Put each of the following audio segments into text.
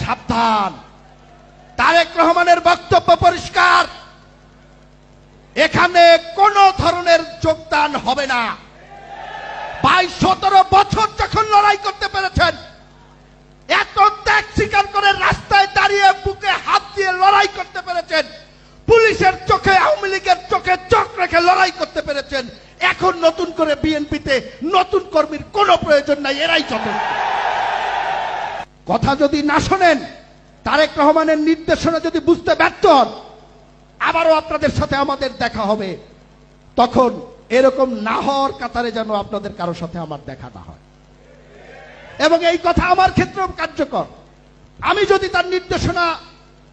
সাবধান। তারেক রহমানের বক্তব্য পরিষ্কার, এখানে কোন ধরনের যোগদান হবে না। 22-17 বছর যখন লড়াই করতে পেরেছেন, এত ত্যাগ স্বীকার করে রাস্তায় দাঁড়িয়ে বুকে হাত দিয়ে লড়াই করতে পেরেছেন, পুলিশের চোখে আওয়ামী লীগের চোখে চোখ রেখে লড়াই করতে পেরেছেন, এখন নতুন করে বিএনপিতে নতুন কর্মীর কোনো প্রয়োজন নাই, এরাই যথেষ্ট। কথা যদি না শোনেন, তারেক রহমানের নির্দেশনা যদি বুঝতে ব্যর্থ হন, আবারও আপনাদের সাথে আমাদের দেখা হবে। তখন এরকম না হওয়ার কাতারে যেন আপনাদের কারোর সাথে আমার দেখা না হয়। এবং এই কথা আমার ক্ষেত্রেও কার্যকর। আমি যদি তার নির্দেশনা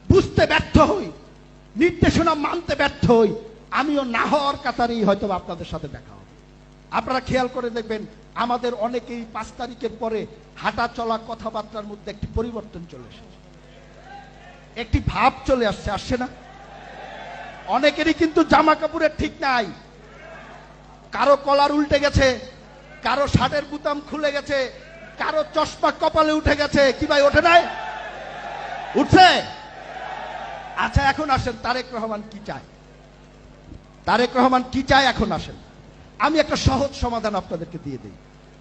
বুঝতে ব্যর্থ হই, নির্দেশনা মানতে ব্যর্থ হই, আমিও না হওয়ার কাতারেই হয়তো আপনাদের সাথে দেখা হবে। আপনারা খেয়াল করে দেখবেন, আমাদের অনেকেই 5 তারিখের পরে হাঁটা চলা কথাবার্তার মধ্যে একটি পরিবর্তন চলে এসেছে, একটি ভাব চলে আসছে না? অনেকেরই কিন্তু জামা কাপড়ের ঠিক নাই, কারো কলার উল্টে গেছে, কারো শার্টের বুতাম খুলে গেছে, কারো চশমা কপালে উঠে গেছে। কি ভাই, ওঠে নাই? উঠছে? আচ্ছা, এখন আসেন তারেক রহমান কি চায়। তারেক রহমান কি চায় এখন আসেন। আমি একটা সহজ সমাধান আপনাদেরকে দিয়ে দিই।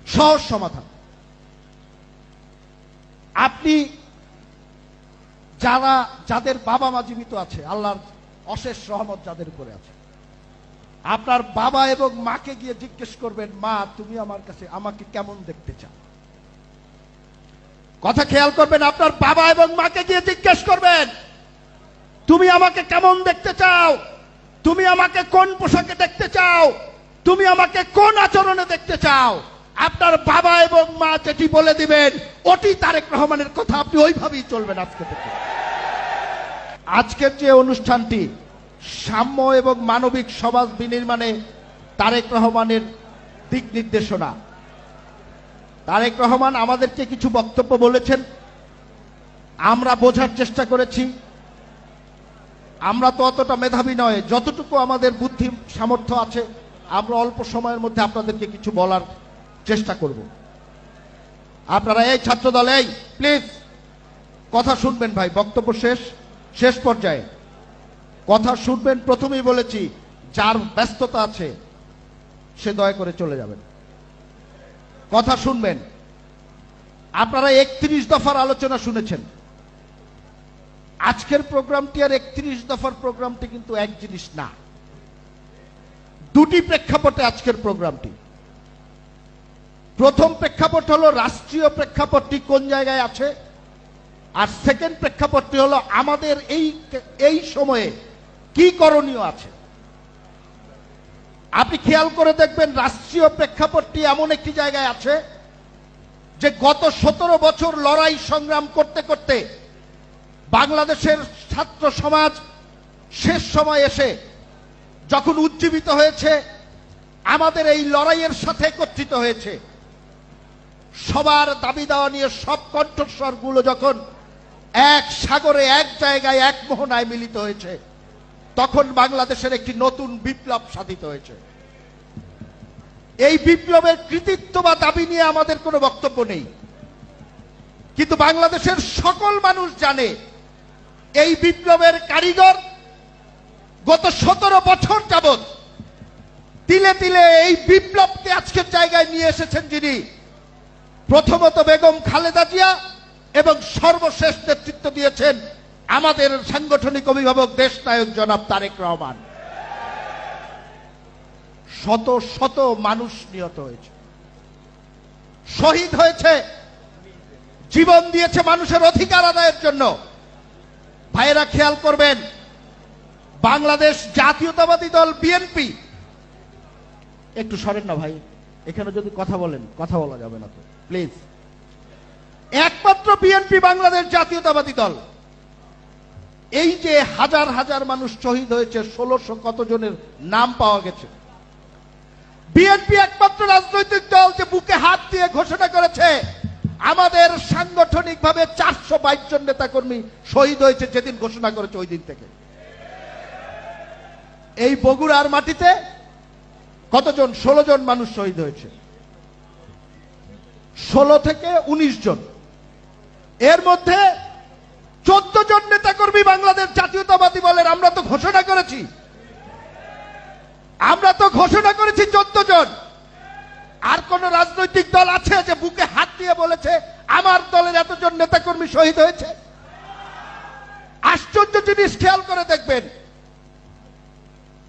সহজ সমাধান। আপনি যাদের বাবা মা জীবিত আছে, আল্লাহর অশেষ রহমত যাদের উপরে আছে, আপনার বাবা এবং মাকে গিয়ে জিজ্ঞেস করবেন, মা তুমি আমার কাছে আমাকে কেমন দেখতে চাও? কথা খেয়াল করবেন, আপনার বাবা এবং মাকে গিয়ে জিজ্ঞেস করবেন, তুমি আমাকে কেমন দেখতে চাও? তুমি আমাকে কোন পোশাকে দেখতে চাও? তুমি আমাকে কোন আচরণে দেখতে চাও? আপনার বাবা এবং মা যেটি বলে দিবেন, ওটি তারেক রহমানের কথা, আপনি ওইভাবেই চলবেন আজকে থেকে। আজকের যে অনুষ্ঠানটি সাম্য এবং মানবিক সমাজ বিনির্মাণে তারেক রহমানের দিক নির্দেশনা, তারেক রহমান আমাদেরকে কিছু বক্তব্য বলেছেন, আমরা বোঝার চেষ্টা করেছি। আমরা তো অতটা মেধাবী নয়, যতটুকু আমাদের বুদ্ধি সামর্থ্য আছে আমরা অল্প সময়ের মধ্যে আপনাদেরকে কিছু বলার চেষ্টা করব। আপনারা এই ছাত্রদল, এই প্লিজ কথা শুনবেন ভাই, বক্তব্য শেষ পর্যায়ে কথা শুনবেন। প্রথমেই বলেছি, যার ব্যস্ততা আছে সে দয়া করে চলে যাবেন, কথা শুনবেন। আপনারা 31 দফার আলোচনা শুনেছেন। আজকের প্রোগ্রামটি আর 31 দফার প্রোগ্রামটি কিন্তু এক জিনিস না। দুটি প্রেক্ষাপটে আজকের প্রোগ্রামটি। প্রথম প্রেক্ষাপট হলো রাষ্ট্রীয় প্রেক্ষাপটটি কোন জায়গায় আছে, আর সেকেন্ড প্রেক্ষাপটটি হলো আমাদের এই সময়ে কি করণীয় আছে। আপনি খেয়াল করে দেখবেন, রাষ্ট্রীয় প্রেক্ষাপটটি এমন একটি জায়গায় আছে যে গত 17 বছর লড়াই সংগ্রাম করতে করতে বাংলাদেশের ছাত্র সমাজ শেষ সময় এসে যখন উজ্জীবিত হয়েছে, আমাদের এই লড়াইয়ের সাথে একত্রিত হয়েছে, সবার দাবি দেওয়া নিয়ে সব কণ্ঠস্বরগুলো যখন এক সাগরে এক জায়গায় এক মোহনায় মিলিত হয়েছে, তখন বাংলাদেশের একটি নতুন বিপ্লব সাধিত হয়েছে। এই বিপ্লবের কৃতিত্ব বা দাবি নিয়ে আমাদের কোনো বক্তব্য নেই, কিন্তু বাংলাদেশের সকল মানুষ জানে এই বিপ্লবের কারিগর গত 17 বছর যাবৎ তিলে তিলে এই বিপ্লবকে আজকের জায়গায় নিয়ে এসেছেন যিনি, প্রথমত বেগম খালেদা জিয়া, এবং সর্বশেষ নেতৃত্ব দিয়েছেন আমাদের সাংগঠনিক অভিভাবক দেশনায়ক জনাব তারেক রহমান। শত শত মানুষ নিহত হয়েছে, শহীদ হয়েছে, জীবন দিয়েছে মানুষের অধিকার আদায়ের জন্য। ভাইয়েরা খেয়াল করবেন, বাংলাদেশ জাতীয়তাবাদী দল বিএনপি, একটু সরেন না ভাই, এখানে যদি কথা বলেন কথা বলা যাবে না তো প্লিজ। একমাত্র বিএনপি বাংলাদেশ জাতীয়তাবাদী দল, এই যে হাজার হাজার মানুষ শহীদ হয়েছে, 1600 কত জনের নাম পাওয়া গেছে, বিএনপি একমাত্র রাজনৈতিক দল যে বুকে হাত দিয়ে ঘোষণা করেছে আমাদের সাংগঠনিকভাবে 422 জন নেতাকর্মী শহীদ হয়েছে যেদিন ঘোষণা করেছে ওই দিন থেকে। এই বগুড়ার মাটিতে কতজন? 16 জন মানুষ শহীদ হয়েছে, 16 থেকে 19 জন। এর মধ্যে 14 জন নেতাকর্মী বাংলাদেশ জাতীয়তাবাদী দলের আমরা তো ঘোষণা করেছি। 14 জন। আর কোন রাজনৈতিক দল আছে যে বুকে হাত দিয়ে বলেছে আমার দলের এতজন নেতাকর্মী শহীদ হয়েছে? আশ্চর্য জিনিস খেয়াল করে দেখবেন,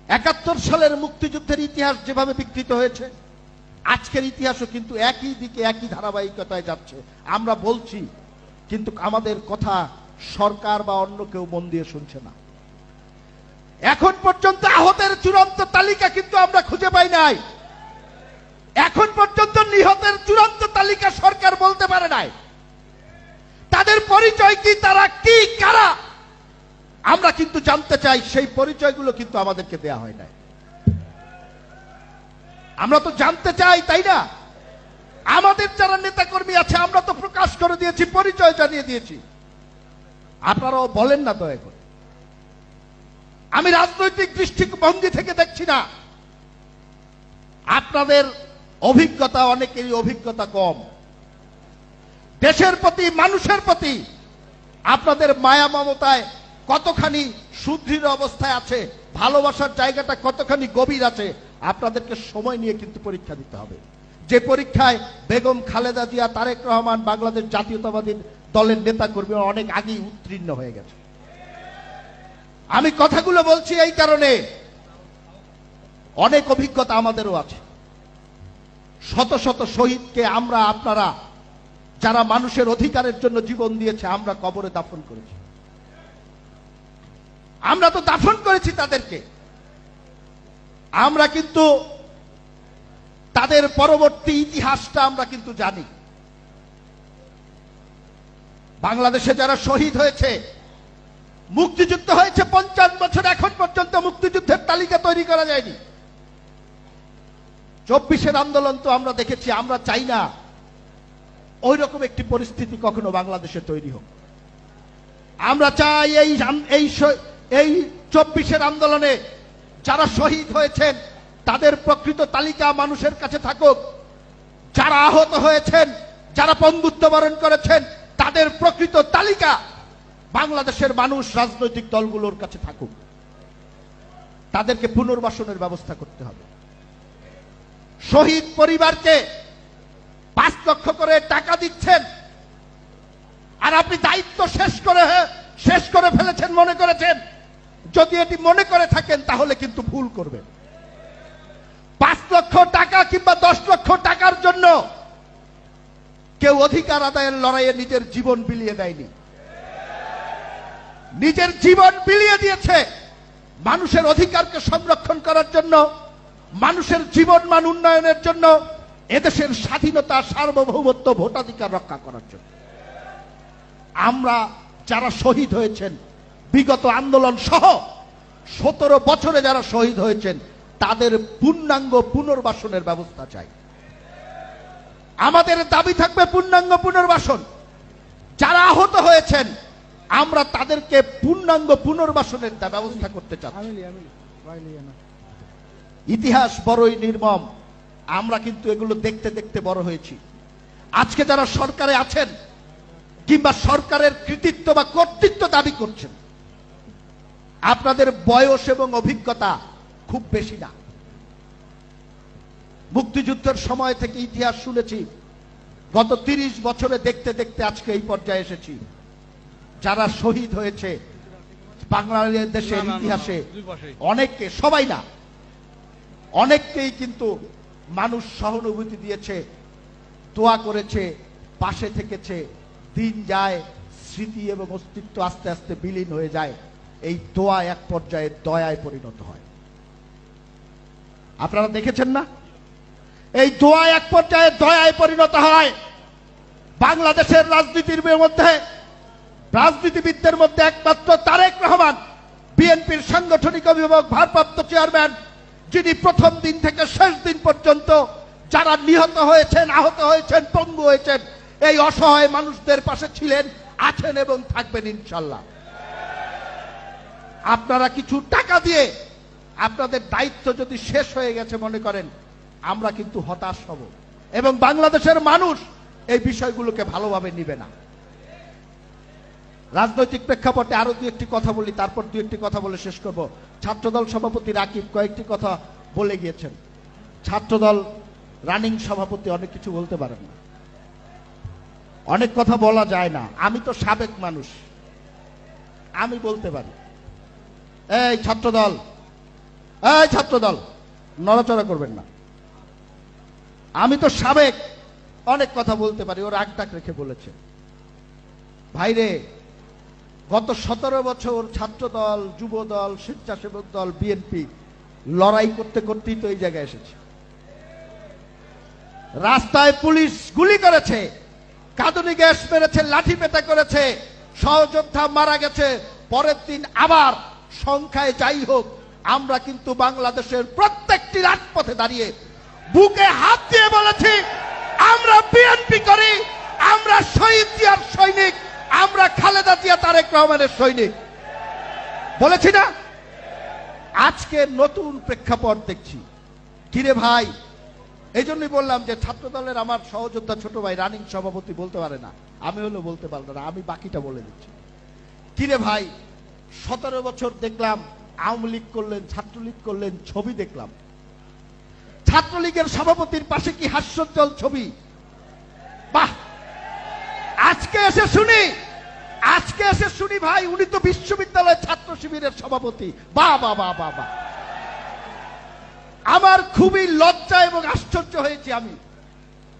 71 সালের মুক্তিযুদ্ধের ইতিহাস যেভাবে বিকৃত হয়েছে, আজকের ইতিহাসও কিন্তু একই দিকে একই ধারাবাহিকতায় যাচ্ছে। আমরা বলছি, কিন্তু আমাদের কথা সরকার বা অন্য কেউ মন দিয়ে শুনছে না। এখন পর্যন্ত আহতের চূড়ান্ত তালিকা কিন্তু আমরা খুঁজে পাই নাই। এখন পর্যন্ত নিহতের চূড়ান্ত তালিকা সরকার বলতে পারে নাই। তাদের পরিচয় কি, তারা কি, কারা, আমরা কিন্তু জানতে চাই। সেই পরিচয়গুলো কিন্তু আমাদেরকে দেয়া হয় নাই। আমরা তো জানতে চাই, তাই না? আমাদের যারা নেতাকর্মী আছে আমরা তো প্রকাশ করে দিয়েছি, পরিচয় জানিয়ে দিয়েছি। আপনারাও বলেন না দয়া করে। আমি রাজনৈতিক দৃষ্টিভঙ্গি থেকে দেখছি না। আপনাদের অভিজ্ঞতা, অনেকেরই অভিজ্ঞতা কম। দেশের প্রতি, মানুষের প্রতি আপনাদের মায়া মমতায় কতখানি সুদৃঢ় অবস্থায় আছে, ভালোবাসার জায়গাটা কতখানি গভীর আছে, আপনাদেরকে সময় নিয়ে কিন্তু পরীক্ষা দিতে হবে। যে পরীক্ষায় বেগম খালেদা জিয়া, তারেক রহমান, বাংলাদেশ জাতীয়তাবাদী দলের নেতাকর্মী অনেক আগেই উত্তীর্ণ হয়ে গেছে। আমি কথাগুলো বলছি এই কারণে, অনেক অভিজ্ঞতা আমাদেরও আছে। শত শত শহীদকে আমরা, আপনারা যারা মানুষের অধিকারের জন্য জীবন দিয়েছে, আমরা কবরে দাফন করেছি। আমরা তো দাফন করেছি তাদেরকে। আমরা কিন্তু তাদের পরবর্তী ইতিহাসটা আমরা কিন্তু জানি। বাংলাদেশে যারা শহীদ হয়েছে, মুক্তিযুদ্ধ হয়েছে 50 বছর, এখন পর্যন্ত মুক্তিযুদ্ধের তালিকা তৈরি করা যায়নি। 24-এর আন্দোলন তো আমরা দেখেছি। আমরা চাই না ওই রকম একটি পরিস্থিতি কখনো বাংলাদেশে তৈরি হোক। আমরা চাই এই 24-এর আন্দোলনে যারা শহীদ হয়েছেন তাদের প্রকৃত তালিকা মানুষের কাছে থাকুক। যারা আহত হয়েছেন, যারা পঙ্গুত্ব বরণ করেছেন, তাদের প্রকৃত তালিকা বাংলাদেশের মানুষ, রাজনৈতিক দলগুলোর কাছে থাকুক। তাদেরকে পুনর্বাসনের ব্যবস্থা করতে হবে। শহীদ পরিবারকে 5 লক্ষ করে টাকা দিচ্ছেন, আর আপনি দায়িত্ব শেষ করে ফেলেছেন মনে করেছেন। যদি এটি মনে করে থাকেন তাহলে কিন্তু ভুল করবেন। 5 লক্ষ টাকা কিংবা 10 লক্ষ টাকার জন্য কেউ অধিকার আদায়ের লড়াইয়ে নিজের জীবন বিলিয়ে দেয়নি। নিজের জীবন বিলিয়ে দিয়েছে মানুষের অধিকারকে সংরক্ষণ করার জন্য, মানুষের জীবন মান উন্নয়নের জন্য, এদেশের স্বাধীনতা, সার্বভৌমত্ব, ভোটাধিকার রক্ষা করার জন্য। আমরা যারা শহীদ হয়েছেন বিগত আন্দোলন সহ 17 বছরে যারা শহীদ হয়েছেন, তাদের পূর্ণাঙ্গ পুনর্বাসনের ব্যবস্থা চাই। আমাদের দাবি থাকবে পূর্ণাঙ্গ পুনর্বাসন। যারা আহত হয়েছেন আমরা তাদেরকে পূর্ণাঙ্গ পুনর্বাসনের ব্যবস্থা করতে চাই। ইতিহাস বড়ই নির্মম। আমরা কিন্তু এগুলো দেখতে দেখতে বড় হয়েছি। আজকে যারা সরকারে আছেন কিংবা সরকারের কৃতিত্ব বা কর্তৃত্ব দাবি করছেন, আপনাদের বয়স এবং অভিজ্ঞতা খুব বেশি না। মুক্তিযুদ্ধের সময় থেকে ইতিহাস শুনেছি, গত 30 বছরে দেখতে দেখতে আজকে এই পর্যায়ে এসেছি। যারা শহীদ হয়েছে বাংলাদেশের ইতিহাসে অনেককে, সবাই না, অনেককেই কিন্তু মানুষ সহানুভূতি দিয়েছে, দোয়া করেছে, পাশে থেকেছে। দিন যায়, স্মৃতি এবং অস্তিত্ব আস্তে আস্তে বিলীন হয়ে যায়। এই দোয়া এক পর্যায়ে দয়ায় পরিণত হয়। আপনারা দেখেছেন না? এই দোয়া এক পর্যায়ে দয়ায় পরিণত হয়। বাংলাদেশের রাজনীতিবিদদের মধ্যে একমাত্র তারেক রহমান, বিএনপির সাংগঠনিক অভিভাবক, ভারপ্রাপ্ত চেয়ারম্যান, যিনি প্রথম দিন থেকে শেষ দিন পর্যন্ত যারা নিহত হয়েছেন, আহত হয়েছেন, পঙ্গু হয়েছেন, এই অসহায় মানুষদের পাশে ছিলেন, আছেন এবং থাকবেন ইনশাল্লাহ। আপনারা কিছু টাকা দিয়ে আপনাদের দায়িত্ব যদি শেষ হয়ে গেছে মনে করেন, আমরা কিন্তু হতাশ হব এবং বাংলাদেশের মানুষ এই বিষয়গুলোকে ভালোভাবে নিবে না। রাজনৈতিক প্রেক্ষাপটে আরো দু একটি কথা বলি, তারপর দু একটি কথা বলে শেষ করব। ছাত্রদল সভাপতি রাকিব কয়েকটি কথা বলে গিয়েছেন। ছাত্রদল রানিং সভাপতি অনেক কিছু বলতে পারেন না, অনেক কথা বলা যায় না। আমি তো সাবেক মানুষ, আমি বলতে পারি। এই ছাত্রদল, এই ছাত্রদল, নড়াচড়া করবেন না। আমি তো সাবেক, অনেক কথা বলতে পারি। ওর রাগটাক রেখে বলেছে। ভাইরে, গত 17 বছর ছাত্রদল, যুবদল, স্বেচ্ছাসেবক দল, বিএনপি লড়াই করতে করতেই তো এই জায়গায় এসেছে। রাস্তায় পুলিশ গুলি করেছে, কাঁদুনি গ্যাস মেরেছে, লাঠি পেটা করেছে, সহযোদ্ধা মারা গেছে। পরের দিন আবার সংখ্যায় যাই হোক, আমরা কিন্তু বাংলাদেশের প্রত্যেকটি রাজপথে দাঁড়িয়ে বুকে হাত দিয়ে বলেছি, আমরা বিএনপি করি, আমরা শহীদ জিয়ার সৈনিক, আমরা খালেদা জিয়া তারেক রহমানের সৈনিক। বলেছি না? আজকে নতুন প্রেক্ষাপট দেখছি। কিরে ভাই, এই জন্যই বললাম যে ছাত্রদলের আমার সহযোদ্ধা ছোট ভাই রানিং সভাপতি বলতে পারে না, আমি হলেও বলতে পারবো না, আমি বাকিটা বলে দিচ্ছি। কিরে ভাই, 17 বছর দেখলাম আওয়ামী লীগ করলেন, ছাত্রলীগ করলেন, ছবি দেখলাম। ছাত্রলীগের সভাপতির পাশে কি হাস্যোজ্জ্বল ছবি! বাহ! আজকে এসে শুনি ভাই উনি তো বিশ্ববিদ্যালয়ের ছাত্র শিবিরের সভাপতি। বাহ বাহ বাহ বাহ বাহ! আমার খুবই লজ্জা এবং আশ্চর্য হয়েছে আমি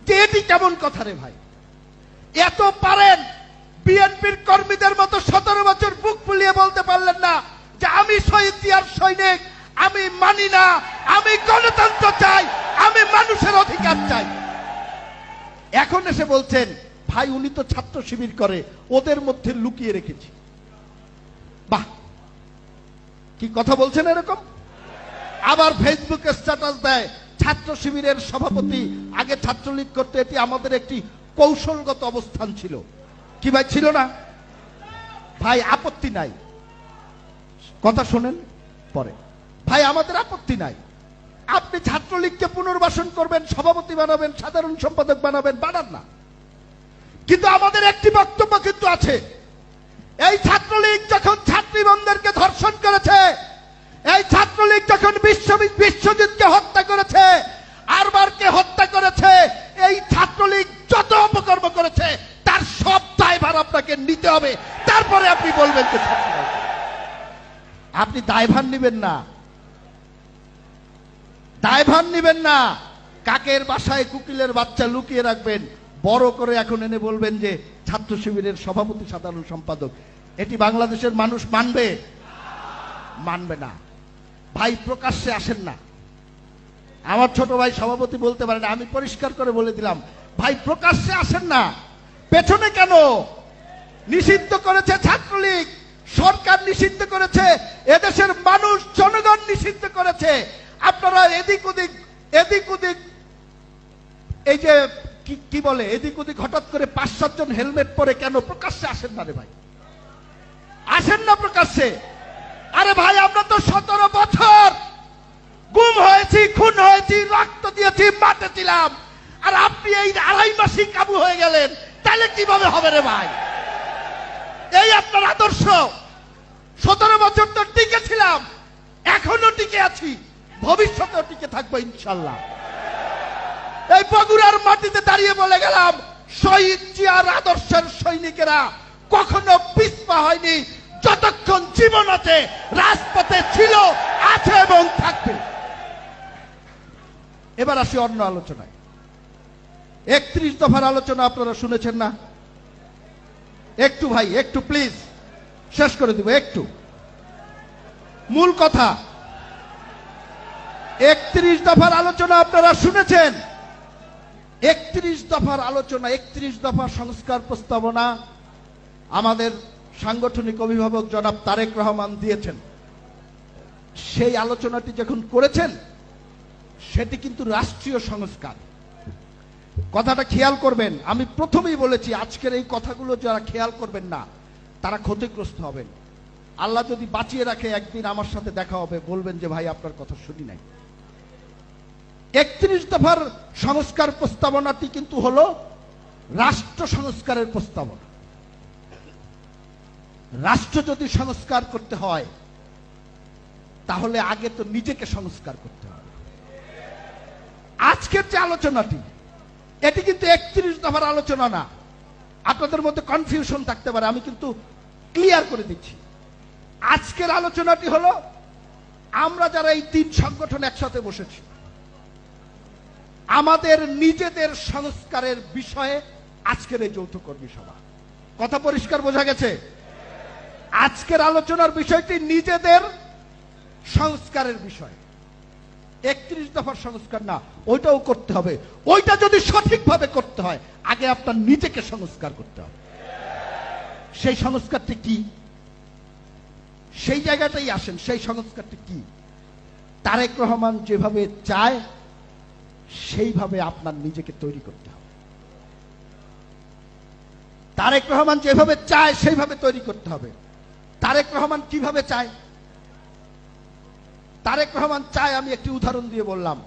যে এটি কেমন কথা রে ভাই। এত পারেন, বিএনপির কর্মীদের মতো 17 বছর বুক ফুলিয়ে বলতে পারলেন না যে আমি শহীদ জিয়ার সৈনিক, আমি মানি না, আমি গণতন্ত্র চাই, আমি মানুষের অধিকার চাই। এখন এসে বলছেন ভাই উনি তো ছাত্র শিবির করে, ওদের মধ্যে লুকিয়ে রেখেছি। বাহ, কি কথা বলছেন এরকম! আবার ফেসবুকে স্ট্যাটাস দেয় ছাত্র শিবিরের সভাপতি, আগে ছাত্রলীগ করতে, এটি আমাদের একটি কৌশলগত অবস্থান ছিল। কি ভাই ছিল না? ভাই আপত্তি নাই, কথা শোনেন পরে। ভাই আমাদের আপত্তি নাই, আপনি ছাত্রলীগকে পুনর্বাসন করবেন, সভাপতি বানাবেন, সাধারণ সম্পাদক বানাবেন, বানান না। কিন্তু আমাদের একটি বক্তব্য কিন্তু আছে, এই ছাত্রলীগ যখন ছাত্রীবন্ধেরকে ধর্ষণ করেছে, এই ছাত্রলীগ যখন বিশ্বজিৎকে হত্যা করেছে, আরবারকে হত্যা করেছে, এই ছাত্রলীগ যত অপকর্ম করেছে তার সব দায়ভার আপনাকে নিতে হবে। তারপরে আপনি বলবেন যে আপনি দায়ভার নিবেন না, দায়ভার নিবেন না। কাকের বাসায় কুকিলের বাচ্চা লুকিয়ে রাখবেন, বড় করে এখন এনে বলবেন যে ছাত্র শিবিরের সভাপতি, সাধারণ সম্পাদক। এটি বাংলাদেশের মানুষ মানবে? মানবে না। ভাই প্রকাশ্যে আসেন না। আমার ছোট ভাই সভাপতি বলতে পারে না, আমি পরিষ্কার করে বলে দিলাম, ভাই প্রকাশ্যে আসেন না। পেছনে কেন? নিষিদ্ধ করেছে ছাত্রলীগ, সরকার নিষিদ্ধ করেছে, এদেশের মানুষ, জনগণ নিষিদ্ধ করেছে। আপনারা এদিক ওদিক এই যে কি বলে, এদিক ওদিক হঠাৎ করে 5-7 জন হেলমেট পরে কেন প্রকাশ্যে আসেন না রে ভাই? আসেন না প্রকাশ্যে। আরে ভাই আমরা তো 17 বছর গুম হয়েছি, খুন হয়েছি, রক্ত দিয়েছি, মাঠে ছিলাম, আর আপনি এই 2.5 মাসই কাবু হয়ে গেলেন, তাহলে কিভাবে হবে রে ভাই? এই আপনার আদর্শ? 17 বছর তো টিকে ছিলাম, এখনো টিকে আছি, ভবিষ্যতেও টিকে থাকবো ইনশাল্লাহ। এই বগুড়ার মাটিতে দাঁড়িয়ে বলে গেলাম, শহীদ জিয়ার আদর্শের সৈনিকেরা কখনো পিছপা হয়নি, যতক্ষণ জীবন আছে রাজপথে ছিল, আছে এবং থাকবে। এবার আসি অন্য আলোচনায়। 31 দফার আলোচনা আপনারা শুনেছেন না? একটু ভাই, একটু প্লিজ, শেষ করে দিব একটু। মূল কথা, 31 দফার আলোচনা আপনারা শুনেছেন। 31 দফার আলোচনা, 31 দফা সংস্কার প্রস্তাবনা আমাদের সাংগঠনিক অভিভাবক জনাব তারেক রহমান দিয়েছেন। সেই আলোচনাটি যখন করেছেন, সেটি কিন্তু রাষ্ট্রীয় সংস্কার। কথাটা খেয়াল করবেন, আমি প্রথমেই বলেছি আজকের এই কথাগুলো যারা খেয়াল করবেন না তারা ক্ষতিগ্রস্ত হবেন। আল্লাহ যদি বাঁচিয়ে রাখে, একদিন আমার সাথে দেখা হবে, বলবেন যে ভাই আপনার কথা শুনি নাই। 31 দফার সংস্কার প্রস্তাবনাটি কিন্তু হলো রাষ্ট্র সংস্কারের প্রস্তাবনা। রাষ্ট্র যদি সংস্কার করতে হয় তাহলে আগে তো নিজেকে সংস্কার করতে হবে। আজকের যে আলোচনাটি, এটি কিন্তু 31 দফার আলোচনা না। আপনাদের মধ্যে কনফিউশন থাকতে পারে, আমি কিন্তু ক্লিয়ার করে দিচ্ছি। আজকের আলোচনাটি হলো আমরা যারা এই 3 সংগঠন একসাথে বসেছি, আমাদের নিজেদের সংস্কারের বিষয়ে আজকের এই যৌথ কর্মী সভা। কথা পরিষ্কার বোঝা গেছে? আজকের আলোচনার বিষয়টি নিজেদের সংস্কারের বিষয়, 31 দফার সংস্কার না। ওইটাও করতে হবে। ওইটা যদি সঠিকভাবে করতে হয় আগে আপনার নিজেকে সংস্কার করতে হবে। সেই সংস্কারটি কি? সেই জায়গাটাই আসেন। সেই সংস্কারটি কি? তারেক রহমান যেভাবে চায় সেইভাবে আপনার নিজেকে তৈরি করতে হবে। তারেক রহমান যেভাবে চায় সেইভাবে তৈরি করতে হবে। তারেক রহমান কিভাবে চায়? তারেক রহমান চায়, আমি একটি উদাহরণ দিয়ে বললাম।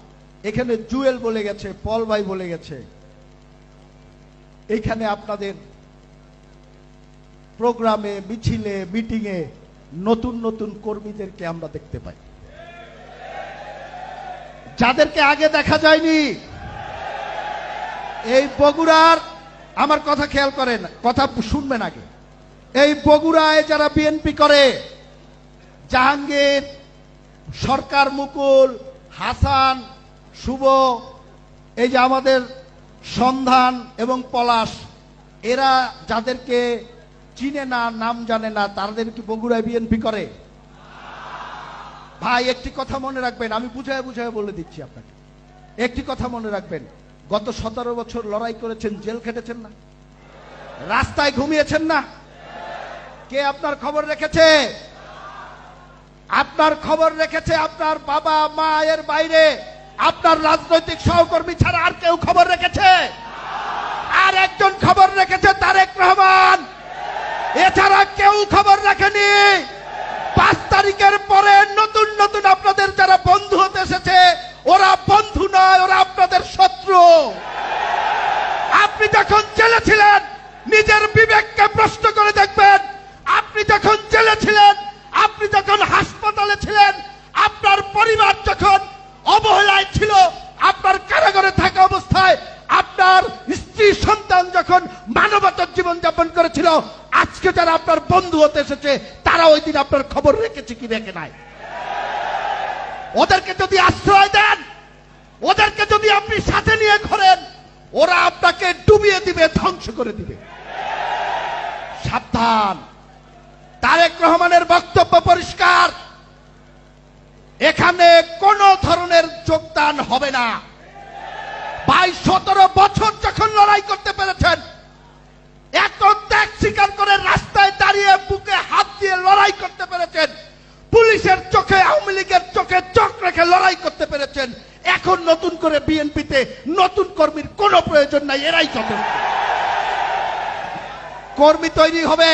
এখানে জুয়েল বলে গেছে, পল ভাই বলে গেছে, এইখানে আপনাদের প্রোগ্রামে, মিছিলে, মিটিংয়ে নতুন নতুন কর্মীদেরকে আমরা দেখতে পাই, যাদেরকে আগে দেখা যায়নি। এই বগুড়ার, আমার কথা খেয়াল করেন, কথা শুনবেন আগে। এই বগুড়ায় যারা বিএনপি করে, জাহাঙ্গীর, সরকার, মুকুল, হাসান, শুভ, এই যে আমাদের সন্ধান এবং পলাশ, এরা যাদেরকে চিনে না, নাম জানে না, তাদের কি বগুড়ায় বিএনপি করে? ভাই একটি কথা মনে রাখবেন, আমি বুঝায় বুঝায় বলে দিচ্ছি আপনাকে। একটি কথা মনে রাখবেন, গত 17 বছর লড়াই করেছেন, জেল খেটেছেন না, রাস্তায় ঘুমিয়েছেন না। কে আপনার খবর রেখেছে? আপনার খবর রেখেছে আপনার বাবা মা এর বাইরে আপনার রাজনৈতিক সহকর্মী ছাড়া আর কেউ খবর রেখেছে? আর একজন খবর রেখেছে, তারেক রহমান। এছাড়া কেউ খবর রাখেনি। 5 তারিখের পরে নতুন নতুন আপনাদের যারা বন্ধু হতে এসেছে, ওরা বন্ধু নয়, ওরা আপনাদের শত্রু। আপনি যখন জেলে ছিলেন নিজের বিবেককে প্রশ্ন করে দেখবেন। আপনি যখন জেলে ছিলেন, আপনি যখন হাসপাতালে ছিলেন, আপনার পরিবার যখন অবহেলায় ছিল, আপনার কারাগারে থাকা অবস্থায় আপনার স্ত্রী সন্তান যখন মানবতার জীবন যাপন করেছিল, আজকে যারা আপনার বন্ধু হতে এসেছে তারা ওই দিন আপনার খবর রেখেছে কি রেখে নাই? ওদেরকে যদি আশ্রয় দেন, ওদেরকে যদি আপনি সাথে নিয়ে ঘোরেন, ওরা আপনাকে ডুবিয়ে দিবে, ধ্বংস করে দিবে। সাবধান। তারেক রহমানের বক্তব্য পরিষ্কার, এখানে কোন ধরনের যোগদান হবে না। 17 বছর যখন লড়াই করতে পেরেছেন, এত ত্যাগ স্বীকার করে রাস্তায় দাঁড়িয়ে বুকে হাত দিয়ে লড়াই করতে পেরেছেন, পুলিশের চোখে, আওয়ামী লীগের চোখে চোখ রেখে লড়াই করতে পেরেছেন, এখন নতুন করে বিএনপিতে নতুন কর্মীর কোনো প্রয়োজন নাই, এরাই যথেষ্ট। কর্মী তৈরি হবে,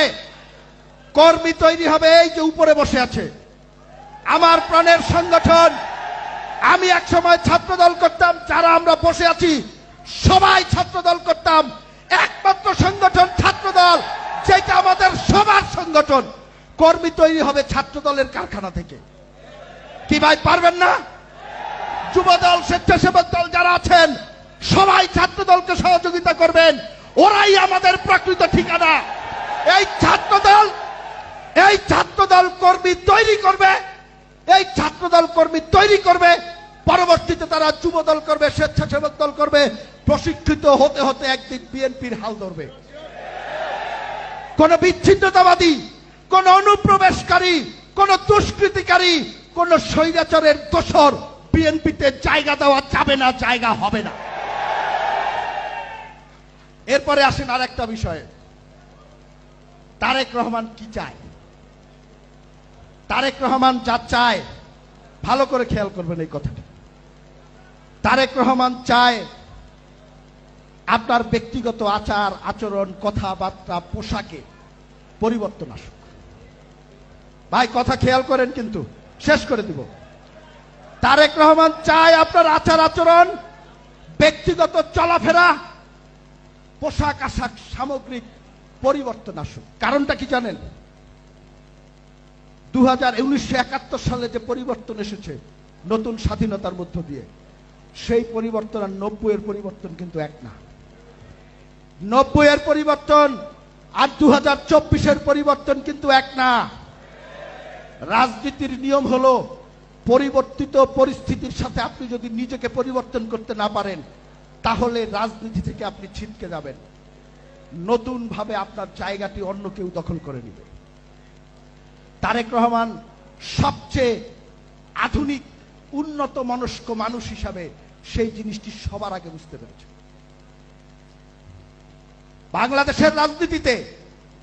কর্মী তৈরি হবে। এই যে উপরে বসে আছে আমার প্রাণের সংগঠন, আমি এক সময় ছাত্রদল করতাম, যারা আমরা বসে আছি সবাই ছাত্রদল করতাম। একমাত্র সংগঠন ছাত্রদল, যেটা আমাদের সবার সংগঠন। কর্মী তৈরি হবে ছাত্রদলের কারখানা থেকে। কি ভাই পারবেন না? যুবদল, স্বেচ্ছাসেবক দল যারা আছেন সবাই ছাত্রদলকে সহযোগিতা করবেন। ওরাই আমাদের প্রকৃত ঠিকানা। এই ছাত্রদল কর্মী তৈরি করবে, এই ছাত্রদল কর্মী তৈরি করবে, পরবর্তীতে তারা যুবদল করবে, স্বেচ্ছাসেবক দল করবে, প্রশিক্ষিত হতে হতে একদিন বিএনপির হাল ধরবে। কোন বিচ্ছিন্নতাবাদী, কোন অনুপ্রবেশকারী, কোন দুষ্কৃতিকারী, কোন স্বৈরাচারের দোসর বিএনপিতে জায়গা দেওয়া যাবে না, জায়গা হবে না। এরপরে আসেন আর একটা বিষয়ে, তারেক রহমান কি চায়? তারেক রহমান যা চায়, ভালো করে খেয়াল করবেন এই কথাটা। তারেক রহমান চায় আপনার ব্যক্তিগত আচার আচরণ, কথাবার্তা, পোশাকে পরিবর্তন আসুক। ভাই কথা খেয়াল করেন, কিন্তু শেষ করে দিব। তারেক রহমান চায় আপনার আচার আচরণ, ব্যক্তিগত চলাফেরা, পোশাক আশাক সামগ্রিক পরিবর্তন আসুক। কারণটা কি জানেন? 1971 সালে যে পরিবর্তন এসেছে নতুন স্বাধীনতার মধ্য দিয়ে, সেই পরিবর্তন আর 90-এর পরিবর্তন কিন্তু এক না। 90-এর পরিবর্তন আর 2024-এর পরিবর্তন কিন্তু এক না। রাজনীতির নিয়ম হলো পরিবর্তিত পরিস্থিতির সাথে আপনি যদি নিজেকে পরিবর্তন করতে না পারেন, তাহলে রাজনীতি থেকে আপনি ছিটকে যাবেন, নতুন ভাবে আপনার জায়গাটি অন্য কেউ দখল করে নেবে। তারেক রহমান সবচেয়ে আধুনিক উন্নত মনস্ক মানুষ হিসাবে সেই জিনিসটি সবার আগে বুঝতে পেরেছে। বাংলাদেশের রাজনীতিতে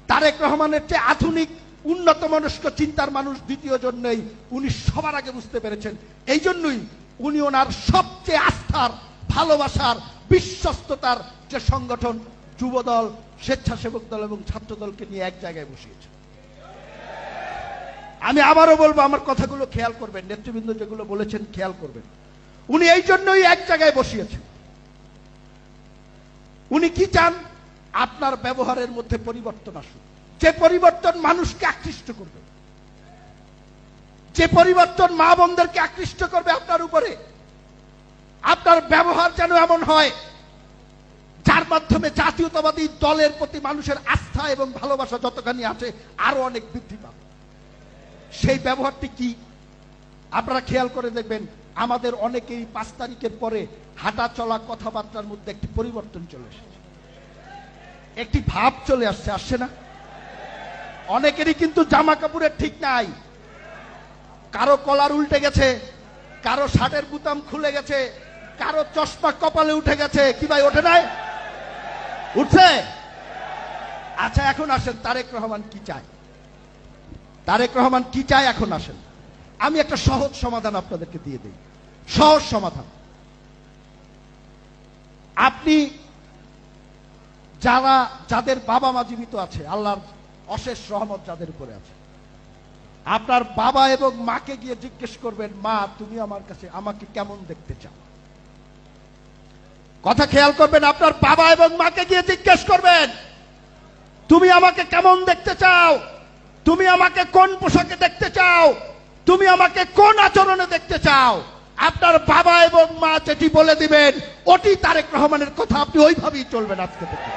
তারেক রহমানের চেয়ে আধুনিক উন্নত মনস্ক চিন্তার মানুষ দ্বিতীয় জন নেই, উনি সবার আগে বুঝতে পেরেছেন। এই জন্যই উনি ওনার সবচেয়ে আস্থার, ভালোবাসার, বিশ্বস্ততার যে সংগঠন যুবদল, স্বেচ্ছাসেবক দল এবং ছাত্র দলকে নিয়ে এক জায়গায় বসিয়েছে। আমি আবারও বলবো, আমার কথাগুলো খেয়াল করবেন, নেতৃবৃন্দ যেগুলো বলেছেন খেয়াল করবেন। উনি এই জন্যই এক জায়গায় বসিয়েছেন। উনি কি চান? আপনার ব্যবহারের মধ্যে পরিবর্তন আসুক, যে পরিবর্তন মানুষকে আকৃষ্ট করবে, যে পরিবর্তন মা বোনদেরকে আকৃষ্ট করবে আপনার উপরে। আপনার ব্যবহার যেন এমন হয় যার মাধ্যমে জাতীয়তাবাদী দলের প্রতি মানুষের আস্থা এবং ভালোবাসা যতখানি আছে আরো অনেক বৃদ্ধি পাবে। সেই ব্যবহারটি কি আপনারা খেয়াল করে দেখবেন। আমাদের অনেকেই 5 তারিখের পরে হাঁটা চলা কথাবার্তার মধ্যে একটি পরিবর্তন চলে এসেছে, একটি ভাব চলে আসছে, আসছে না? অনেকেরই কিন্তু জামা কাপড়ের ঠিক নাই, কারো কলার উল্টে গেছে, কারো শার্টের বুতাম খুলে গেছে, কারো চশমা কপালে উঠে গেছে। কি ভাই, ওঠে নাই? উঠছে? আচ্ছা, এখন আসেন তারেক রহমান কি চায়। তারেক রহমান কি চায় এখন আসেন। আমি একটা সহজ সমাধান আপনাদেরকে দিয়ে দেই, সহজ সমাধান। আপনি যাদের বাবা মা জীবিত আছে, আল্লাহর অশেষ রহমত যাদের উপরে আছে, আপনার বাবা এবং মাকে গিয়ে জিজ্ঞেস করবেন, মা তুমি আমার কাছে আমাকে কেমন দেখতে চাও? কথা খেয়াল করবেন, আপনার বাবা এবং মাকে গিয়ে জিজ্ঞেস করবেন, তুমি আমাকে কেমন দেখতে চাও? তুমি আমাকে কোন পোশাকে দেখতে চাও? তুমি আমাকে কোন আচরণে দেখতে চাও? আপনার বাবা এবং মা যেটি বলে দিবেন ওটি তারেক রহমানের কথা, আপনি ওইভাবেই চলবেন আজকে থেকে।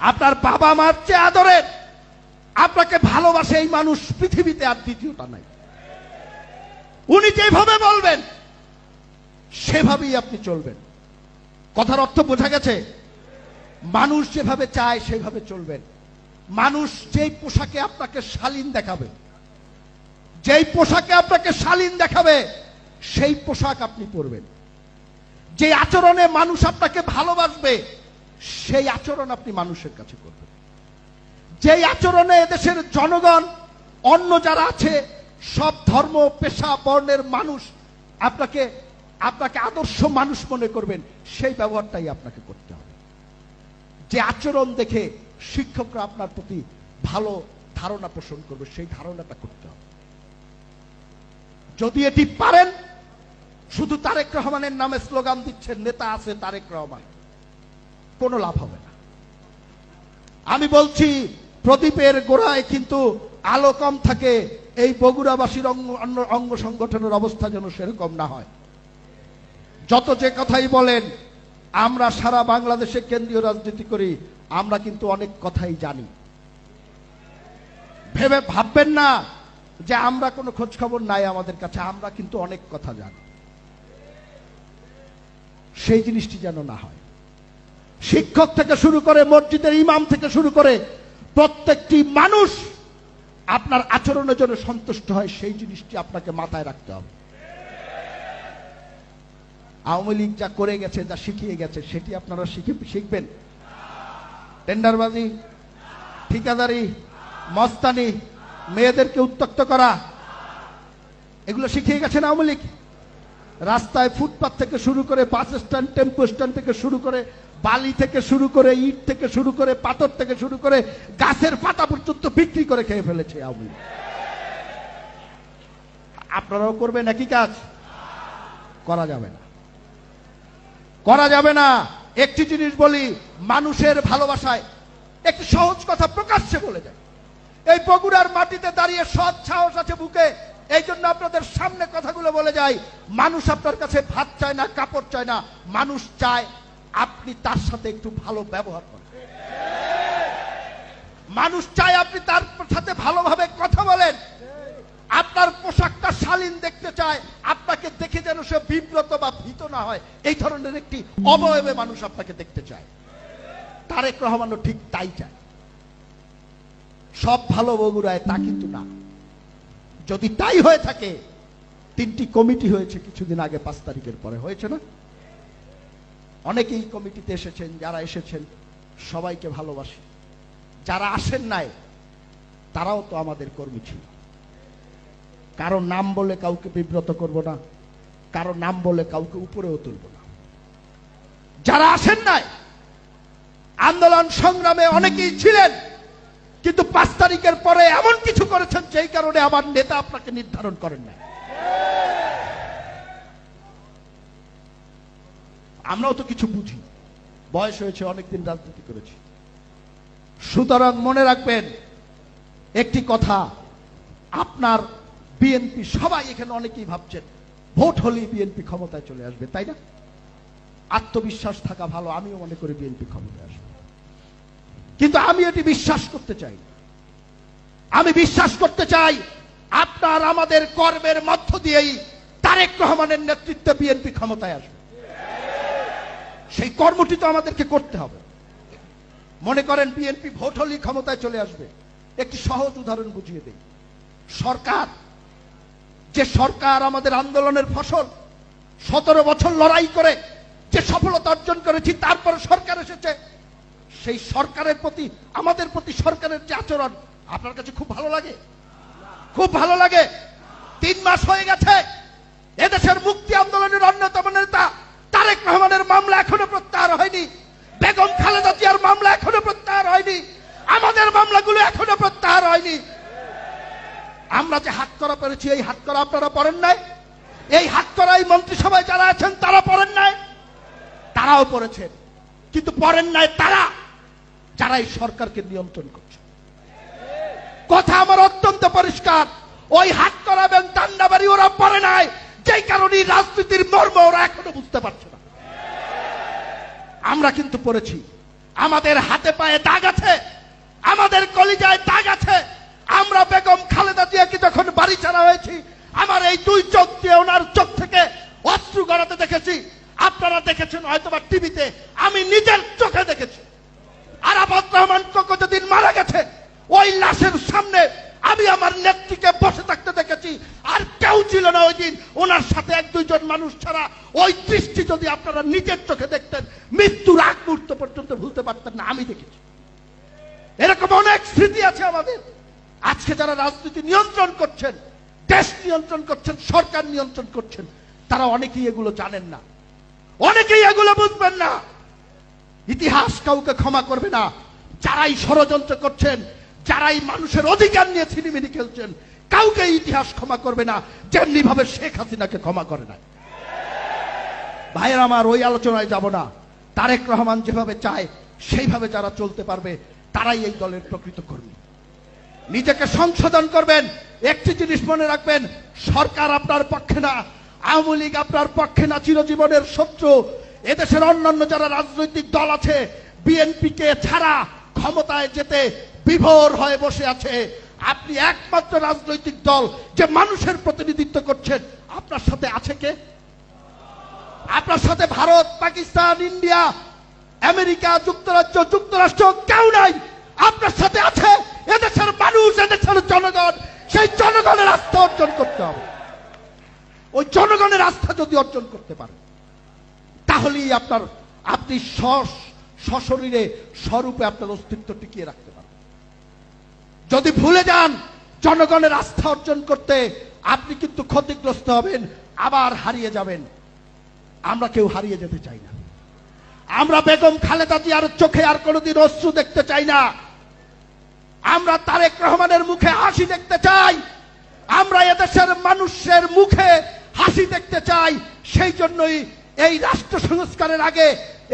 আপনার বাবা মার চেয়ে আদরের, আপনাকে ভালোবাসে এই মানুষ পৃথিবীতে আর দ্বিতীয়টা নাই। উনি যেভাবে বলবেন সেভাবেই আপনি চলবেন। কথার অর্থ বোঝা গেছে? মানুষ যেভাবে চায় সেভাবে চলবেন। মানুষ যেই পোশাকে আপনাকে শালীন দেখাবে, যেই পোশাকে আপনাকে শালীন দেখাবে সেই পোশাক আপনি পরবেন। যে আচরণে মানুষ আপনাকে ভালোবাসবে সেই আচরণ আপনি মানুষের কাছে করবেন। যেই আচরণে এদেশের জনগণ, অন্য যারা আছে, সব ধর্ম, পেশা, বর্ণের মানুষ আপনাকে আদর্শ মানুষ মনে করবেন, সেই ব্যবহারটাই আপনাকে করতে হবে। যে আচরণ দেখে শিক্ষকরা আপনার প্রতি ভালো ধারণা পোষণ করবে, সেই ধারণাটা করতে হবে। যদি এটি পারেন, শুধু তারেক রহমানের নামে স্লোগান দিচ্ছেন, নেতা আছে তারেক রহমান, কোনো লাভ হবে না। আমি বলছি, প্রদীপের গোড়ায় কিন্তু আলো কম থাকে। এই বগুড়াবাসীর অঙ্গ সংগঠনের অবস্থা যেন সেরকম না হয়। যত যে কথাই বলেন, আমরা সারা বাংলাদেশে কেন্দ্রীয় রাজনীতি করি, আমরা কিন্তু অনেক কথাই জানি। ভাববেন না যে আমরা কোনো খোঁজ খবর নাই আমাদের কাছে, আমরা কিন্তু অনেক কথা জানি। সেই জিনিসটি যেন না হয়। শিক্ষক থেকে শুরু করে, মসজিদের ইমাম থেকে শুরু করে প্রত্যেকটি মানুষ আপনার আচরণের জন্য সন্তুষ্ট হয়, সেই জিনিসটি আপনাকে মাথায় রাখতে হবে। আওয়ামী লীগ যা করে গেছে, যা শিখিয়ে গেছে, সেটি আপনারা শিখবেন? টেন্ডারবাজি, ঠিকাদারি, মস্তানি, মেয়েদেরকে উত্ত্যক্ত করা, এগুলো শিখিয়ে গেছেন আওয়ামী লীগ। রাস্তায় ফুটপাত থেকে শুরু করে, বাস স্ট্যান্ড, টেম্পো স্ট্যান্ড থেকে শুরু করে, বালি থেকে শুরু করে, ইট থেকে শুরু করে, পাথর থেকে শুরু করে, গাছের পাতা পর্যন্ত বিক্রি করে খেয়ে ফেলেছে আওয়ামী লীগ। আপনারাও করবেন একই কাজ? করা যাবে না, করা যাবে না। একটি জিনিস বলি, মানুষের ভালোবাসায় একটি সহজ কথা প্রকাশ্যে বলে যায়, এই বগুড়ার মাটিতে দাঁড়িয়ে সৎ সাহস আছে বুকে। এই জন্য আপনাদের সামনে কথাগুলো বলে যাই, মানুষ আপনার কাছে ভাত চায় না, কাপড় চায় না, মানুষ চায় আপনি তার সাথে একটু ভালো ব্যবহার করেন। মানুষ চায় আপনি তার সাথে ভালোভাবে কথা বলেন। আপনার পোশাকটা শালীন দেখতে চায়, আপনাকে দেখে যেন সে বিব্রত বা ভীত না হয়, এই ধরনের একটি অবয়বে মানুষ আপনাকে দেখতে চায়। তারেক রহমানও ঠিক তাই চায়। সব ভালো বগুড়ায় তা কিন্তু না। যদি তাই হয়ে থাকে, 3টি কমিটি হয়েছে কিছুদিন আগে, 5 তারিখের পরে হয়েছে না? অনেকেই কমিটিতে এসেছেন, যারা এসেছেন সবাইকে ভালোবাসি, যারা আসেন নাই তারাও তো আমাদের কর্মী ছিল। কারো নাম বলে কাউকে বিব্রত করব না, কারো নাম বলে কাউকে উপরেও তুলব না। যারা আসেন নাই, আন্দোলন সংগ্রামে অনেকেই ছিলেন, কিন্তু 5 তারিখের পরে এমন কিছু করেছেন যেই কারণে আমার নেতা আপনাকে নির্ধারণ করেন না। আমরাও তো কিছু বুঝি, বয়স হয়েছে, অনেকদিন রাজনীতি করেছি। সুতরাং মনে রাখবেন একটি কথা, আপনার বিএনপি, সবাই এখানে অনেকেই ভাবছেন ভোট হলেই বিএনপি ক্ষমতায় চলে আসবে, তাই না? আত্মবিশ্বাস থাকা ভালো, আমিও মনে করি বিএনপি ক্ষমতায় আসবে, কিন্তু আমি এটি বিশ্বাস করতে চাই। আমি বিশ্বাস করতে চাই আপনার আমাদের কর্মের মধ্য দিয়েই তারেক রহমানের নেতৃত্বে বিএনপি ক্ষমতায় আসবে। সেই কর্মটি তো আমাদেরকে করতে হবে। মনে করেন বিএনপি ভোট হলেই ক্ষমতায় চলে আসবে। একটি সহজ উদাহরণ বুঝিয়ে দেই। সরকার, যে সরকার আমাদের আন্দোলনের ফসল, 17 বছর লড়াই করে যে সফলতা অর্জন করেছি, তারপরে সরকার এসেছে, সেই সরকারের প্রতি, আমাদের প্রতি সরকারের যে আচরণ আপনার কাছে খুব ভালো লাগে? খুব ভালো লাগে। 3 মাস হয়ে গেছে, এদেশের মুক্তি আন্দোলনের অন্যতম নেতা তারেক রহমানের মামলা এখনো প্রত্যাহার হয়নি, বেগম খালেদা জিয়ার মামলা এখনো প্রত্যাহার হয়নি, আমাদের মামলাগুলো এখনো প্রত্যাহার হয়নি। আমরা যে হাত করা পেরেছি, এই হাত করা আপনারা পড়েন নাই? এই হাত করা এই মন্ত্রিসভায় যারা আছেন তারা পড়েন নাই? তারাও পড়েছেন, কিন্তু পড়েন নাই তারা যারা এই সরকারকে নিয়ন্ত্রণ করছে। কথা আমার অত্যন্ত পরিষ্কার, ওই হাত করা এবং দান্ডাবাড়ি ওরা পড়ে নাই, যেই কারণে রাজনীতির মর্ম ওরা এখনো বুঝতে পারছে না। আমরা কিন্তু পড়েছি, আমাদের হাতে পায়ে দাগ আছে, আমাদের কলিজায় দাগ আছে। আমরা বেগম খালেদা জিয়াকে যখন বাড়ি ছাড়া হয়েছি, আমার এই 2 চোখ দিয়ে ওনার চোখ থেকে অশ্রু গড়াতে দেখেছি। আপনারা দেখেছেন হয়তোবা টিভিতে, আমি নিজের চোখে দেখেছি। আরাফাত রহমান কোকো যেদিন মারা গেছে, ওই লাশের সামনে আমি আমার নেত্রীকে বসে থাকতে দেখেছি, আর কেউ ছিল না ওই দিন ওনার সাথে, 1-2 জন মানুষ ছাড়া। ওই দৃষ্টি যদি আপনারা নিজের চোখে দেখতেন, মৃত্যুর আগ মুহূর্ত পর্যন্ত ভুলতে পারতেন না। আমি দেখেছি, এরকম অনেক স্মৃতি আছে আমাদের। আজকে যারা রাজনীতি নিয়ন্ত্রণ করছেন, দেশ নিয়ন্ত্রণ করছেন, সরকার নিয়ন্ত্রণ করছেন, তারা অনেকেই এগুলো জানেন না, অনেকেই এগুলো বুঝবেন না। ইতিহাস কাউকে ক্ষমা করবে না। যারাই ষড়যন্ত্র করছেন, যারাই মানুষের অধিকার নিয়ে ছিনিমিনি খেলছেন, কাউকে ইতিহাস ক্ষমা করবে না, যেমনি ভাবে শেখ হাসিনাকে ক্ষমা করে না। ভাইয়ের আমার, ওই আলোচনায় যাব না। তারেক রহমান যেভাবে চায় সেইভাবে যারা চলতে পারবে তারাই এই দলের প্রকৃত কর্মী। নিজেকে সংশোধন করবেন। একটি জিনিস মনে রাখবেন, সরকার আপনার পক্ষে না, আওয়ামী লীগ আপনার পক্ষে না, চিরজীবনের শত্রু। এদেশের অন্যান্য যারা রাজনৈতিক দল আছে, বিএনপিকে ছাড়া ক্ষমতায় যেতে বিভোর হয়ে বসে আছে। আপনি একমাত্র রাজনৈতিক দল যে মানুষের প্রতিনিধিত্ব করছেন। আপনার সাথে আছে কে? আপনার সাথে ভারত, পাকিস্তান, ইন্ডিয়া, আমেরিকা, যুক্তরাজ্য, যুক্তরাষ্ট্র কেউ নাই। আপনার সাথে আছে এদেশের মানুষ, এদেশের জনগণ। সেই জনগণের আস্থা অর্জন করতে হবে। ওই জনগণের আস্থা যদি অর্জন করতে পারেন, তাহলেই আপনি সশরীরে স্বরূপে আপনার অস্তিত্ব টিকিয়ে রাখতে পারবেন। যদি ভুলে যান জনগণের আস্থা অর্জন করতে, আপনি কিন্তু ক্ষতিগ্রস্ত হবেন, আবার হারিয়ে যাবেন। আমরা কেউ হারিয়ে যেতে চাই না। আমরা বেগম খালেদা জিয়ার চোখে আর কোনোদিন অশ্রু দেখতে চাই না। আমরা তারেক রহমানের মুখে হাসি দেখতে চাই। আমরা এদেশের মানুষের মুখে হাসি দেখতে চাই। সেই জন্যই এই রাষ্ট্র সংস্কারের আগে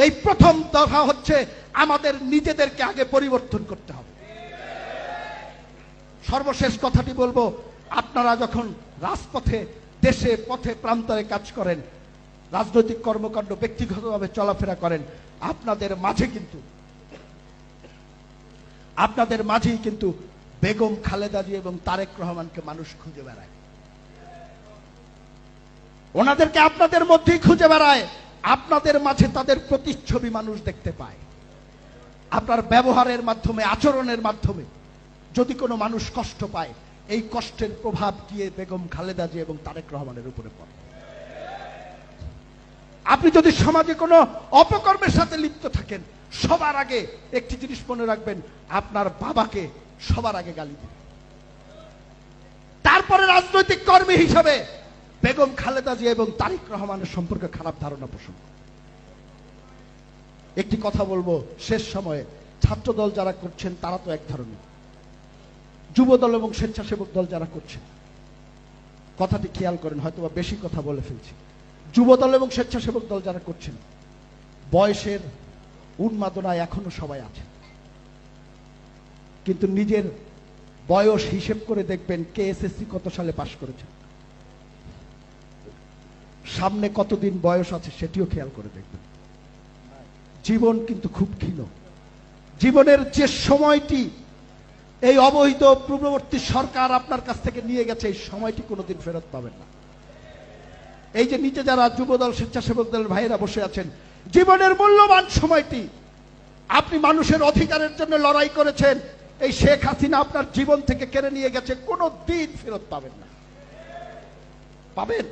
এই প্রথম দফা হচ্ছে আমাদের নিজেদেরকে আগে পরিবর্তন করতে হবে। সর্বশেষ কথাটি বলবো, আপনারা যখন রাজপথে দেশে পথে প্রান্তরে কাজ করেন, রাজনৈতিক কর্মকাণ্ড ব্যক্তিগতভাবে চলাফেরা করেন, আপনাদের মাঝেই কিন্তু বেগম খালেদা জিয়া এবং তারেক রহমানকে মানুষ খুঁজে বেড়ায়। ওনাদেরকে আপনাদের মধ্যেই খুঁজে বেড়ায়। আপনাদের মাঝে তাদের প্রতিচ্ছবি মানুষ দেখতে পায়। আপনার ব্যবহারের মাধ্যমে, আচরণের মাধ্যমে যদি কোনো মানুষ কষ্ট পায়, এই কষ্টের প্রভাব গিয়ে বেগম খালেদা জিয়া এবং তারেক রহমানের উপরে পড়ে। আপনি যদি সমাজে কোনো অপকর্মের সাথে লিপ্ত থাকেন, সবার আগে একটি জিনিস মনে রাখবেন, আপনার বাবাকে সবার আগে গালি দিন, তারপরে রাজনৈতিক কর্মী হিসাবে বেগম খালেদা জিয়া এবং তারেক রহমানের সম্পর্কে খারাপ ধারণা পোষণ। একটি কথা বলবো শেষ সময়ে, ছাত্রদল যারা করছেন তারা তো এক ধরনের, যুবদল এবং স্বেচ্ছাসেবক দল যারা করছেন, কথাটি খেয়াল করেন, হয়তো বা বেশি কথা বলে ফেলছি। যুবদল এবং স্বেচ্ছাসেবক দল যারা করছেন, বয়সের উন্মাদনায় এখনো সবাই আছে, কিন্তু নিজের বয়স হিসেব করে দেখবেন কে এসএসসি কত সালে পাশ করেছে, সামনে কতদিন বয়স আছে সেটিও খেয়াল করে দেখবেন। জীবন কিন্তু খুব ক্ষীণ। জীবনের যে সময়টি এই অবৈধ পূর্ববর্তী সরকার আপনার কাছ থেকে নিয়ে গেছে, এই সময়টি কোনোদিন ফেরত পাবেন না। এই যে নিচে যারা যুবদল স্বেচ্ছাসেবক দলের ভাইয়েরা বসে আছেন, জীবনের মূল্যবান সময়টি আপনি মানুষের অধিকারের জন্য লড়াই করেছেন, এই শেখ হাসিনা আপনার জীবন থেকে কেড়ে নিয়ে গেছে, কোনো দিন ফেরত পাবেন না। পাবেন?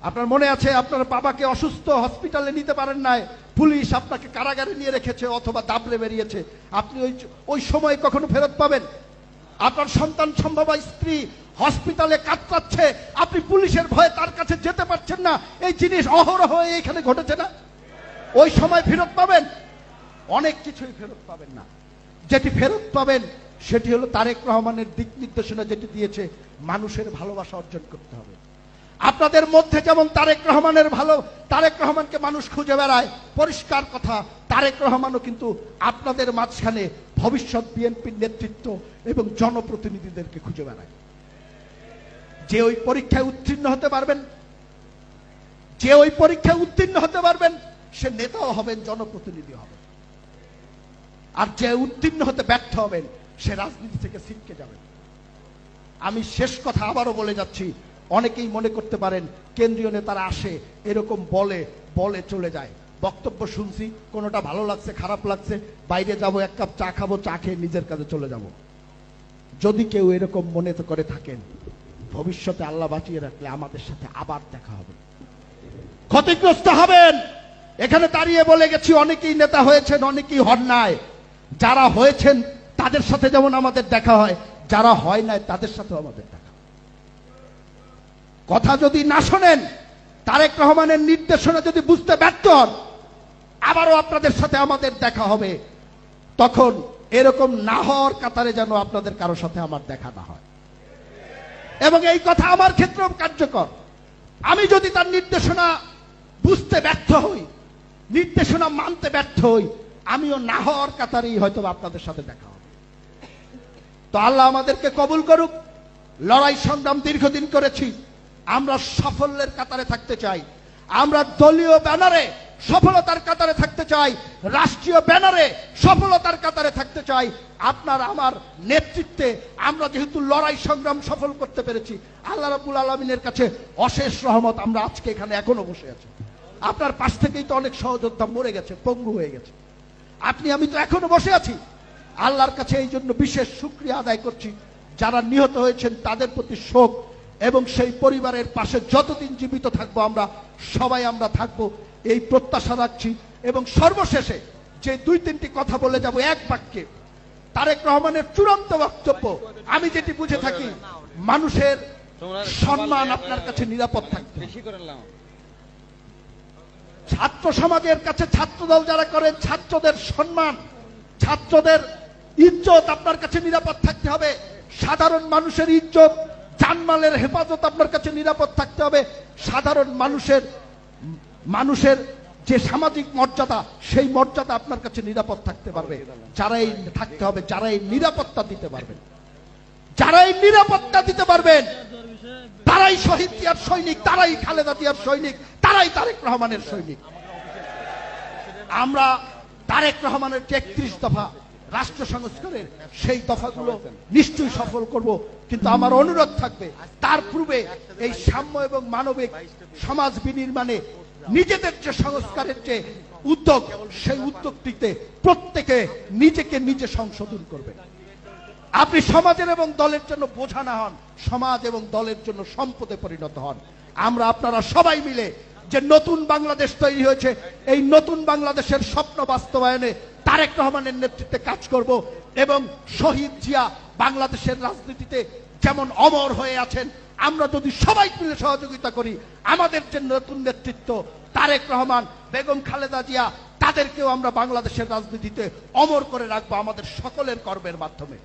আপনার মনে আছে আপনার বাবাকে অসুস্থ হসপিটালে নিতে পারেন নাই, পুলিশ আপনাকে কারাগারে নিয়ে রেখেছে অথবা দাবড়ে বেরিয়েছে, আপনি ওই সময় কখনো ফেরত পাবেন? আপনার সন্তান সম্ভবা স্ত্রী হসপিটালে কাতরাচ্ছে, আপনি পুলিশের ভয়ে তার কাছে যেতে পারছেন না, এই জিনিস অহরহ এখানে ঘটেছে না? ওই সময় ফেরত পাবেন? অনেক কিছুই ফেরত পাবেন না। যেটি ফেরত পাবেন সেটি হলো তারেক রহমানের দিক নির্দেশনা যেটি দিয়েছে, মানুষের ভালোবাসা অর্জন করতে হবে। আপনাদের মধ্যে যেমন তারেক রহমানকে মানুষ খুঁজে বেড়ায়, পরিষ্কার কথা, তারেক রহমানও কিন্তু আপনাদের মাঝখানে ভবিষ্যৎ বিএনপির নেতৃত্ব এবং জনপ্রতিনিধিদেরকে খুঁজে বেড়ায়। যে ওই পরীক্ষায় উত্তীর্ণ হতে পারবেন, সে নেতাও হবেন, জনপ্রতিনিধি হবেন। আর যে উত্তীর্ণ হতে ব্যর্থ হবেন, সে রাজনীতি থেকে ছিটকে যাবেন। আমি শেষ কথা আবারও বলে যাচ্ছি, অনেকেই মনে করতে পারেন কেন্দ্রীয় নেতারা আসে এরকম বলে চলে যায়, বক্তব্য শুনছি, কোনোটা ভালো লাগছে খারাপ লাগছে, বাইরে যাব, এক কাপ চা খাবো, চা খেয়ে নিজের কাজে চলে যাব। যদি কেউ এরকম মনে করে থাকেন, ভবিষ্যতে আল্লাহ বাঁচিয়ে রাখলে আমাদের সাথে আবার দেখা হবে, ক্ষতিগ্রস্ত হবেন। এখানে দাঁড়িয়ে বলে গেছি, অনেকেই নেতা হয়েছেন, অনেকেই হন নাই। যারা হয়েছেন তাদের সাথে যেমন আমাদের দেখা হয়, যারা হয় নাই তাদের সাথেও আমাদের দেখা। কথা যদি না শোনেন, তারেক রহমানের নির্দেশনা যদি বুঝতে ব্যর্থ হন, আবারও আপনাদের সাথে আমাদের দেখা হবে। তখন এরকম না হওয়ার কাতারে যেন আপনাদের কারোর সাথে আমার দেখা না হয়। এবং এই কথা আমার ক্ষেত্রেও কার্যকর। আমি যদি তার নির্দেশনা বুঝতে ব্যর্থ হই, নির্দেশনা মানতে ব্যর্থ হই, আমিও না হওয়ার কাতারেই হয়তো আপনাদের সাথে দেখা হবে। তো আল্লাহ আমাদেরকে কবুল করুক। লড়াই সংগ্রাম দীর্ঘদিন করেছি, আমরা সাফল্যের কাতারে থাকতে চাই, আমরা দলীয় ব্যানারে সফলতার কাতারে থাকতে চাই, রাষ্ট্রীয় ব্যানারে সফলতার কাতারে থাকতে চাই। আপনার আমার নেতৃত্বে আমরা যেহেতু লড়াই সংগ্রাম সফল করতে পেরেছি, আল্লাহ রাব্বুল আলামিনের কাছে অশেষ রহমত, আমরা আজকে এখানে এখনো বসে আছি। আপনার পাশ থেকেই তো অনেক সহযোদ্ধা মরে গেছে, পঙ্গু হয়ে গেছে, আপনি আমি তো এখনো বসে আছি। আল্লাহর কাছে এই জন্য বিশেষ শুকরিয়া আদায় করছি। যারা নিহত হয়েছেন তাদের প্রতি শোক, এবং সেই পরিবারের পাশে যতদিন জীবিত থাকবো আমরা থাকবো, এই প্রত্যাশা রাখছি। এবং সর্বশেষে যে 2-3টি কথা বলে যাব এক বাক্যে, তারেক রহমানের চূড়ান্ত বক্তব্য আমি যেটি বুঝে থাকি, মানুষের সম্মান আপনার কাছে নিরাপদ থাকবে। ছাত্র সমাজের কাছে ছাত্রদল যারা করেন, ছাত্রদের সম্মান, ছাত্রদের ইজ্জত আপনার কাছে নিরাপদ থাকতে হবে। সাধারণ মানুষের ইজ্জত, জানমালের হেফাজত আপনার কাছে নিরাপদ থাকতে হবে। সাধারণ মানুষের যে সামাজিক মর্যাদা, সেই মর্যাদা আপনার কাছে নিরাপদ থাকতে পারবে যারা এই থাকতে হবে, যারা এই নিরাপত্তা দিতে পারবে। যারাই নিরাপত্তা দিতে পারবেন তারাই শহীদ জিয়ার সৈনিক, তারাই খালেদা জিয়ার সৈনিক, তারাই তারেক রহমানের সৈনিক। আমরা তারেক রহমানের যে 31 দফা রাষ্ট্র সংস্কারের সেই দফাগুলো নিশ্চয়ই সফল করব, কিন্তু আমার অনুরোধ থাকবে তার পূর্বে এই সাম্য এবং মানবিক সমাজ বিনির্মাণে নিজেদের যে সংস্কারের যে উদ্যোগ, সেই উদ্যোগটিতে প্রত্যেকে নিজেকে নিজে সংশোধন করবে। আপনি সমাজের এবং দলের জন্য বোঝা না হন, সমাজ এবং দলের জন্য সম্পদে পরিণত হন। আমরা আপনারা সবাই মিলে যে নতুন বাংলাদেশ তৈরি হয়েছে, এই নতুন বাংলাদেশের স্বপ্ন বাস্তবায়নে তারেক রহমানের নেতৃত্বে কাজ করব এবং শহীদ জিয়া বাংলাদেশের রাজনীতিতে যেমন অমর হয়ে আছেন, আমরা যদি সবাই মিলে সহযোগিতা করি, আমাদের যে নতুন নেতৃত্ব তারেক রহমান, বেগম খালেদা জিয়া, তাদেরকেও আমরা বাংলাদেশের রাজনীতিতে অমর করে রাখবো আমাদের সকলের কর্মের মাধ্যমে।